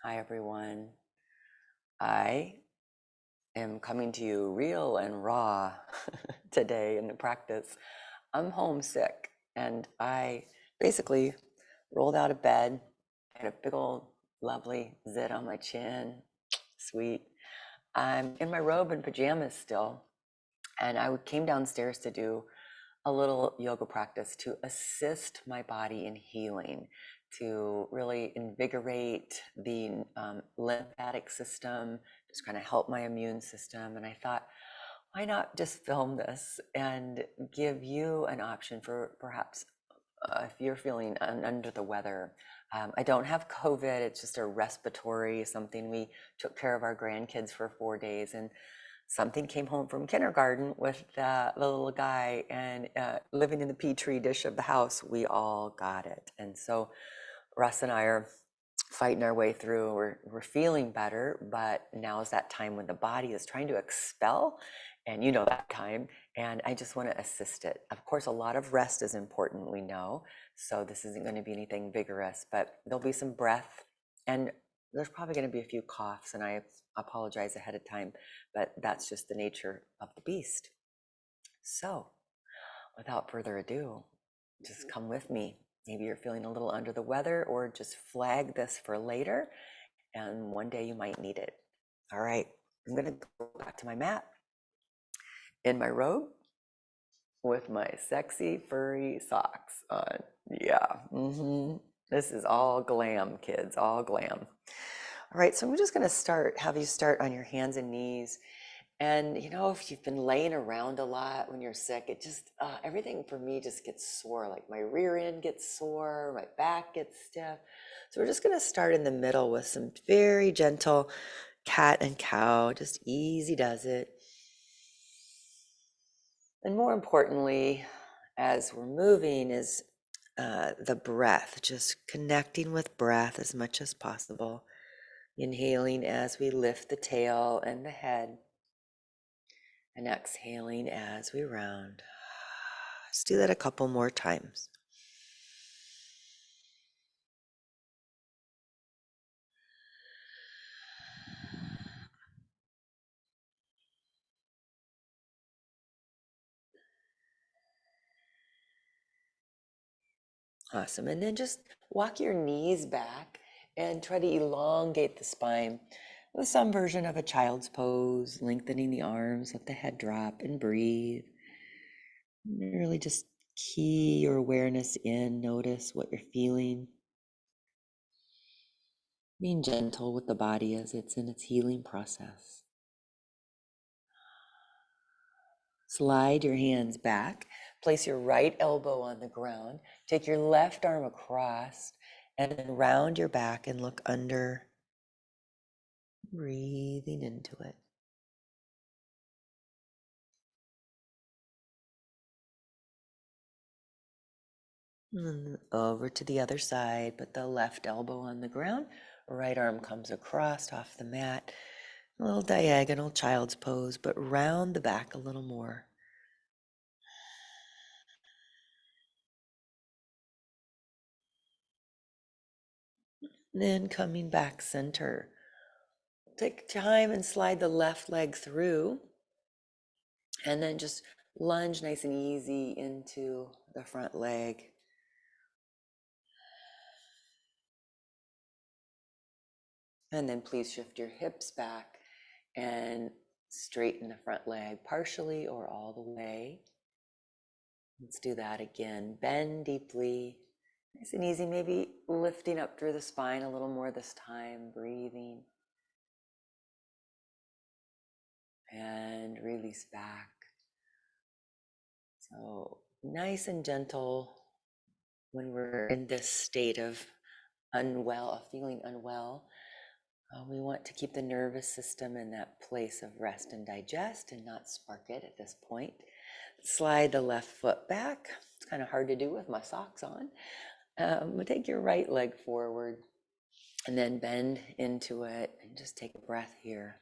Hi, everyone. I am coming to you real and raw today in the practice. I'm homesick and I basically rolled out of bed, had a big old lovely zit on my chin. Sweet. I'm in my robe and pajamas still, and I came downstairs to do a little yoga practice to assist my body in healing, to really invigorate the lymphatic system, just kind of help my immune system. And I thought, why not just film this and give you an option for perhaps if you're feeling under the weather. I don't have COVID, it's just a respiratory something. We took care of our grandkids for 4 days, and something came home from kindergarten with the little guy, and living in the petri dish of the house, we all got it. And so Russ and I are fighting our way through. We're feeling better, but now is that time when the body is trying to expel, and you know that time. And I just want to assist it. Of course, a lot of rest is important, we know. So this isn't going to be anything vigorous, but there'll be some breath, and there's probably going to be a few coughs, and I apologize ahead of time, but that's just the nature of the beast. So without further ado, just come with me. Maybe you're feeling a little under the weather, or just flag this for later, and one day you might need it. All right, I'm going to go back to my mat in my robe with my sexy furry socks on. Yeah, this is all glam, kids, all glam. All right, so I'm just going to have you start on your hands and knees. And if you've been laying around a lot when you're sick, it just, everything for me just gets sore. Like my rear end gets sore, my back gets stiff. So we're just going to start in the middle with some very gentle cat and cow, just easy does it. And more importantly, as we're moving, is the breath, just connecting with breath as much as possible. Inhaling as we lift the tail and the head, and exhaling as we round. Let's do that a couple more times. Awesome. And then just walk your knees back and try to elongate the spine with some version of a child's pose, lengthening the arms, let the head drop and breathe. And really just key your awareness in, notice what you're feeling. Being gentle with the body as it's in its healing process. Slide your hands back, place your right elbow on the ground, take your left arm across, and then round your back and look under, breathing into it. And over to the other side, put the left elbow on the ground, right arm comes across off the mat, a little diagonal child's pose, but round the back a little more. Then coming back center. Take time and slide the left leg through, and then just lunge nice and easy into the front leg. And then please shift your hips back and straighten the front leg partially or all the way. Let's do that again. Bend deeply, nice and easy, maybe lifting up through the spine a little more this time, breathing. And release back. So nice and gentle when we're in this state of feeling unwell. We want to keep the nervous system in that place of rest and digest and not spark it at this point. Slide the left foot back. It's kind of hard to do with my socks on. Take your right leg forward and then bend into it and just take a breath here.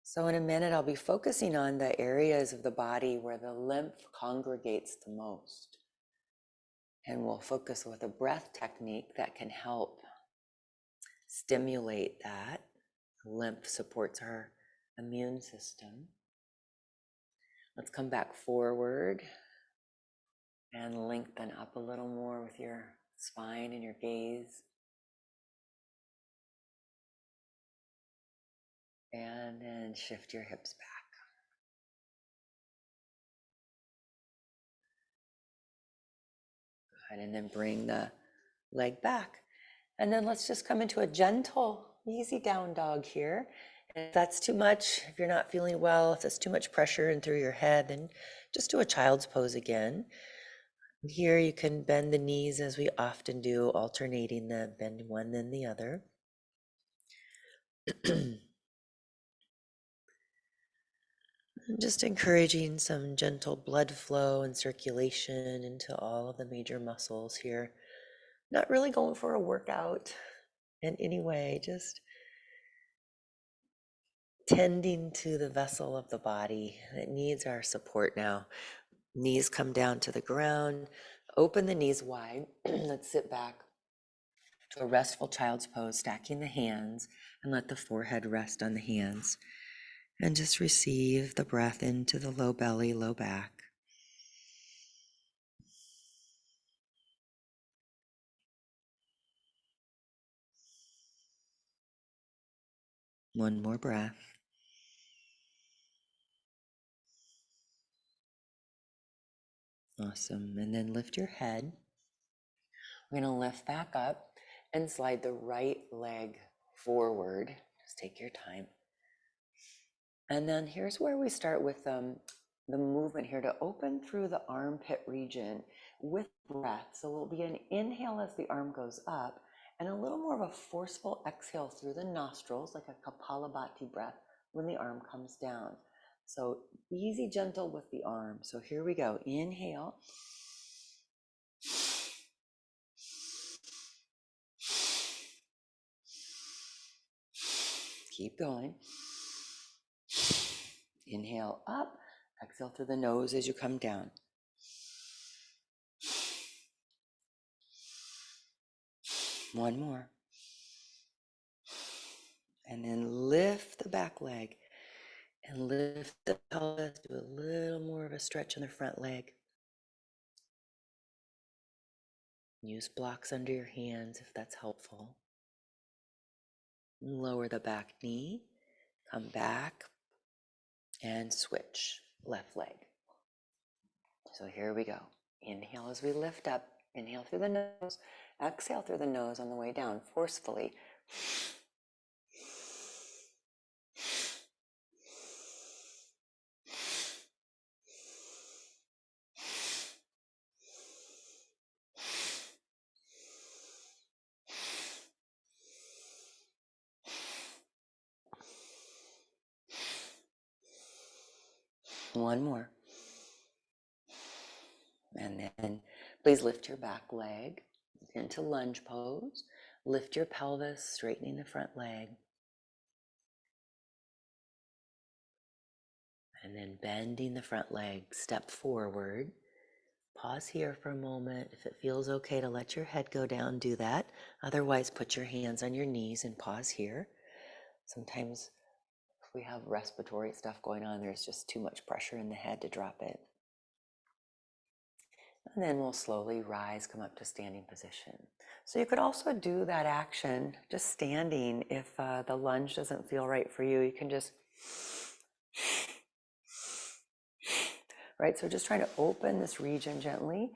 So in a minute, I'll be focusing on the areas of the body where the lymph congregates the most. And we'll focus with a breath technique that can help stimulate that. Lymph supports our immune system. Let's come back forward and lengthen up a little more with your spine and your gaze. And then shift your hips back. Good. And then bring the leg back. And then let's just come into a gentle, easy down dog here. If that's too much, if you're not feeling well, if there's too much pressure in through your head, then just do a child's pose again. Here you can bend the knees as we often do, alternating them, bend one then the other. Just encouraging some gentle blood flow and circulation into all of the major muscles here. Not really going for a workout in any way, just tending to the vessel of the body that needs our support now. Knees come down to the ground, open the knees wide. Let's sit back to a restful child's pose, stacking the hands, and let the forehead rest on the hands. And just receive the breath into the low belly, low back. One more breath. Awesome. And then lift your head. We're going to lift back up and slide the right leg forward. Just take your time. And then here's where we start with the movement here to open through the armpit region with breath. So it'll be an inhale as the arm goes up and a little more of a forceful exhale through the nostrils, like a Kapalabhati breath when the arm comes down. So easy, gentle with the arm. So here we go. Inhale. Keep going. Inhale up, exhale through the nose as you come down. One more. And then lift the back leg and lift the pelvis. Do a little more of a stretch in the front leg. Use blocks under your hands if that's helpful. Lower the back knee, come back and switch left leg. So here we go. Inhale as we lift up. Inhale through the nose. Exhale through the nose on the way down, forcefully. One more. And then please lift your back leg into lunge pose. Lift your pelvis, straightening the front leg. And then bending the front leg, step forward. Pause here for a moment. If it feels okay to let your head go down, do that. Otherwise, put your hands on your knees and pause here. Sometimes if we have respiratory stuff going on, there's just too much pressure in the head to drop it. And then we'll slowly rise, come up to standing position. So you could also do that action just standing. If the lunge doesn't feel right for you, you can just, right? So just trying to open this region gently.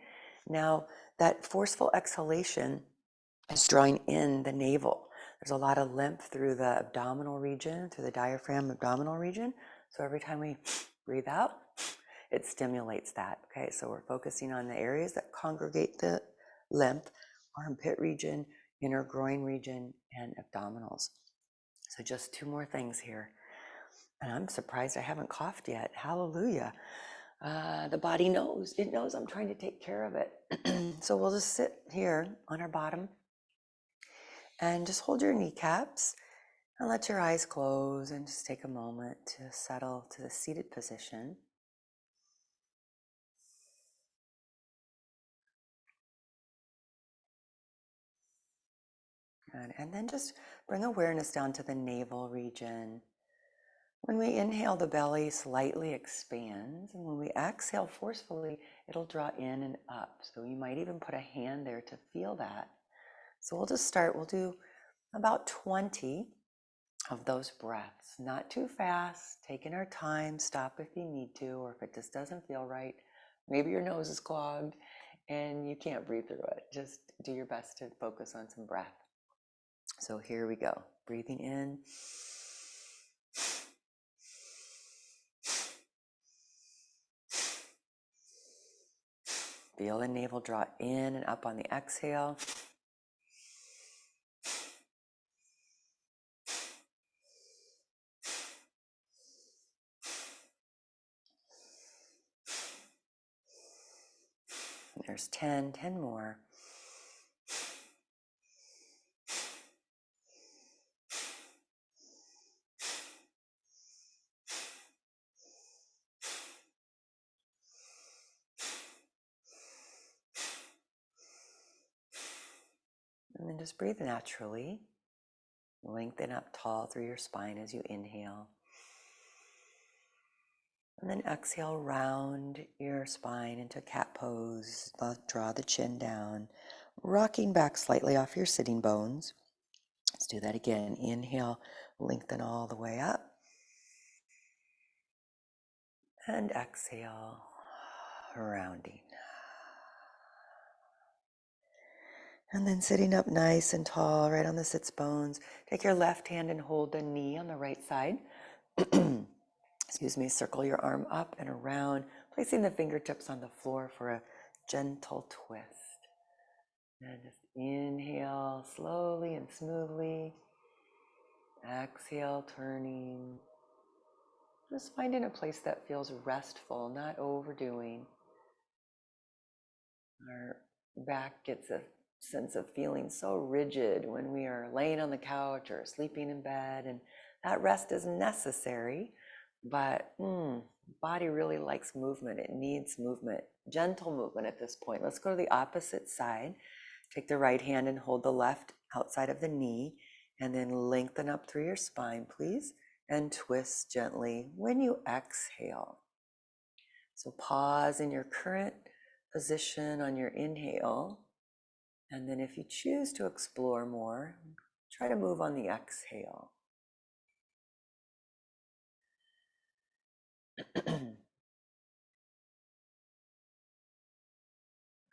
Now that forceful exhalation is drawing in the navel. There's a lot of lymph through the abdominal region, through the diaphragm abdominal region. So every time we breathe out, it stimulates that. Okay, so we're focusing on the areas that congregate the lymph, armpit region, inner groin region, and abdominals. So just two more things here. And I'm surprised I haven't coughed yet. Hallelujah. The body knows. It knows I'm trying to take care of it. So we'll just sit here on our bottom and just hold your kneecaps and let your eyes close and just take a moment to settle to the seated position. Good. And then just bring awareness down to the navel region. When we inhale, the belly slightly expands, and when we exhale forcefully, it'll draw in and up. So you might even put a hand there to feel that. So we'll just start, we'll do about 20 of those breaths, not too fast, taking our time, stop if you need to, or if it just doesn't feel right. Maybe your nose is clogged and you can't breathe through it. Just do your best to focus on some breath. So here we go. Breathing in. Feel the navel draw in and up on the exhale. There's 10 more. And then just breathe naturally. Lengthen up tall through your spine as you inhale. And then exhale, round your spine into cat pose. Draw the chin down, rocking back slightly off your sitting bones. Let's do that again. Inhale, lengthen all the way up. And exhale, rounding. And then sitting up nice and tall, right on the sits bones. Take your left hand and hold the knee on the right side. Excuse me, circle your arm up and around, placing the fingertips on the floor for a gentle twist. And just inhale slowly and smoothly. Exhale, turning. Just finding a place that feels restful, not overdoing. Our back gets a sense of feeling so rigid when we are laying on the couch or sleeping in bed, and that rest is necessary, but body really likes movement. It needs movement, gentle movement at this point. Let's go to the opposite side. Take the right hand and hold the left outside of the knee, and then lengthen up through your spine, please, and twist gently when you exhale. So pause in your current position on your inhale, and then if you choose to explore more, try to move on the exhale.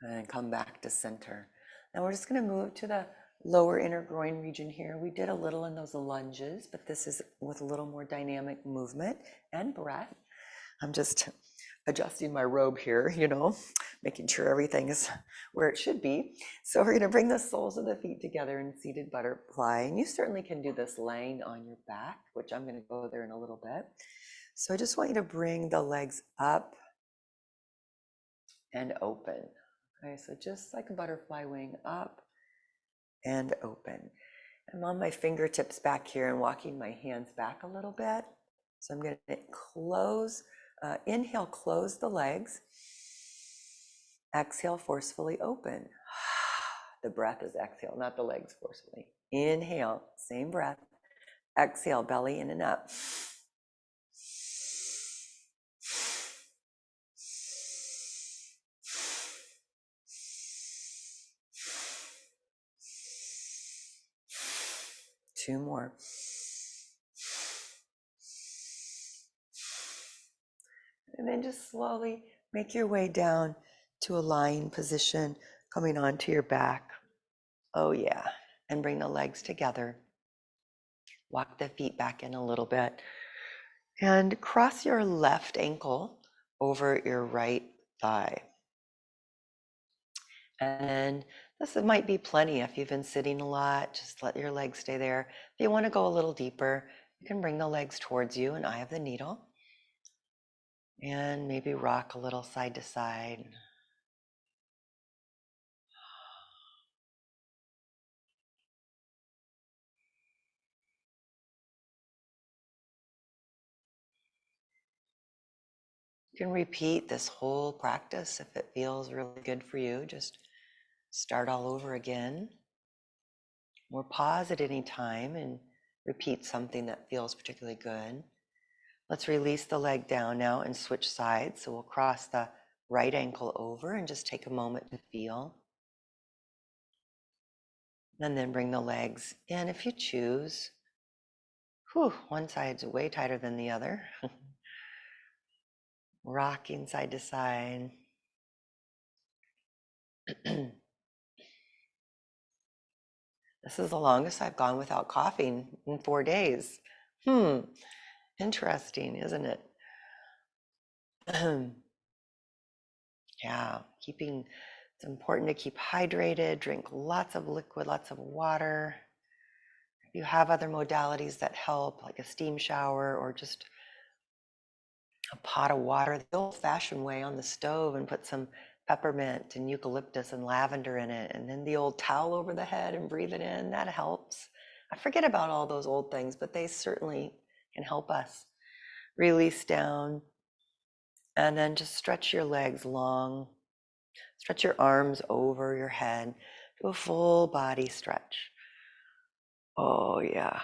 And come back to center. Now we're just going to move to the lower inner groin region here. We did a little in those lunges, but this is with a little more dynamic movement and breath. I'm just adjusting my robe here, making sure everything is where it should be. So we're going to bring the soles of the feet together in seated butterfly. And you certainly can do this laying on your back, which I'm going to go there in a little bit. So I just want you to bring the legs up and open. Okay, so just like a butterfly wing, up and open. I'm on my fingertips back here and walking my hands back a little bit. So I'm going to close, inhale, close the legs. Exhale, forcefully open. The breath is exhale, not the legs forcefully. Inhale, same breath. Exhale, belly in and up. Two more. And then just slowly make your way down to a lying position, coming onto your back. Oh yeah. And bring the legs together. Walk the feet back in a little bit. And cross your left ankle over your right thigh. And this might be plenty if you've been sitting a lot. Just let your legs stay there. If you want to go a little deeper, you can bring the legs towards you and eye of the needle. And maybe rock a little side to side. You can repeat this whole practice if it feels really good for you. Just start all over again. Or pause at any time and repeat something that feels particularly good. Let's release the leg down now and switch sides. So we'll cross the right ankle over and just take a moment to feel. And then bring the legs in if you choose. Whew, one side's way tighter than the other. Rocking side to side. This is the longest I've gone without coughing in 4 days. Interesting, isn't it? Yeah, it's important to keep hydrated, drink lots of liquid, lots of water. If you have other modalities that help, like a steam shower or just a pot of water the old-fashioned way on the stove and put some peppermint and eucalyptus and lavender in it, and then the old towel over the head and breathe it in, that helps. I forget about all those old things, but they certainly can help us. Release down, and then just stretch your legs long. Stretch your arms over your head. Do a full body stretch. Oh, yeah.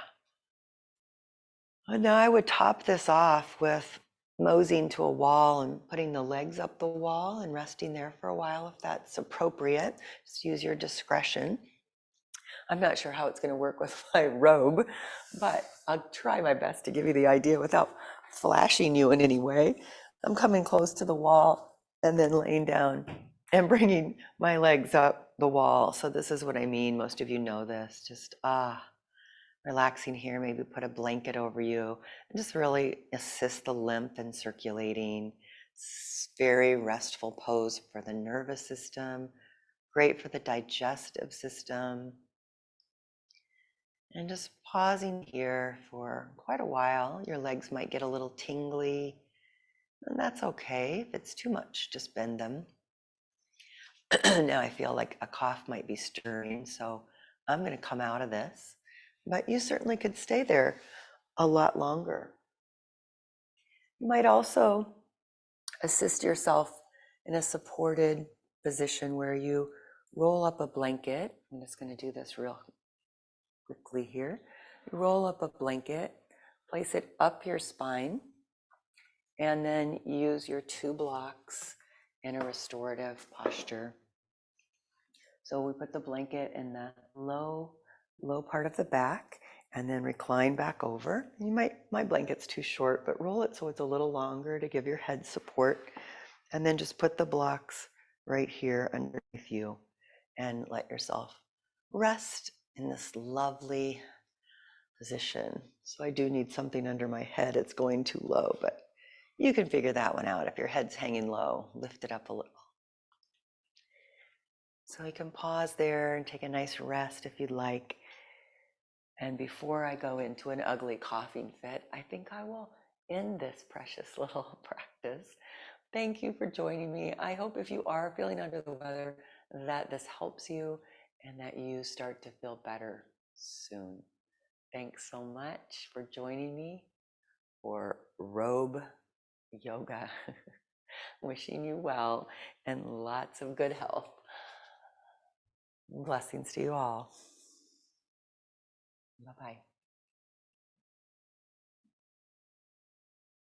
And now I would top this off with moseying to a wall and putting the legs up the wall and resting there for a while if that's appropriate. Just use your discretion. I'm not sure how it's going to work with my robe, but I'll try my best to give you the idea without flashing you in any way. I'm coming close to the wall and then laying down and bringing my legs up the wall. So this is what I mean. Most of you know this. Just relaxing here, maybe put a blanket over you and just really assist the lymph in circulating. It's very restful pose for the nervous system, great for the digestive system. And just pausing here for quite a while. Your legs might get a little tingly, and that's okay. If it's too much, just bend them. Now I feel like a cough might be stirring, so I'm going to come out of this. But you certainly could stay there a lot longer. You might also assist yourself in a supported position where you roll up a blanket. I'm just going to do this real quickly here. You roll up a blanket, place it up your spine, and then use your 2 blocks in a restorative posture. So we put the blanket in the low part of the back and then recline back over. My blanket's too short, but roll it so it's a little longer to give your head support. And then just put the blocks right here underneath you and let yourself rest in this lovely position. So I do need something under my head. It's going too low, but you can figure that one out. If your head's hanging low, lift it up a little. So you can pause there and take a nice rest if you'd like. And before I go into an ugly coughing fit, I think I will end this precious little practice. Thank you for joining me. I hope if you are feeling under the weather that this helps you and that you start to feel better soon. Thanks so much for joining me for robe yoga. Wishing you well and lots of good health. Blessings to you all. Bye-bye.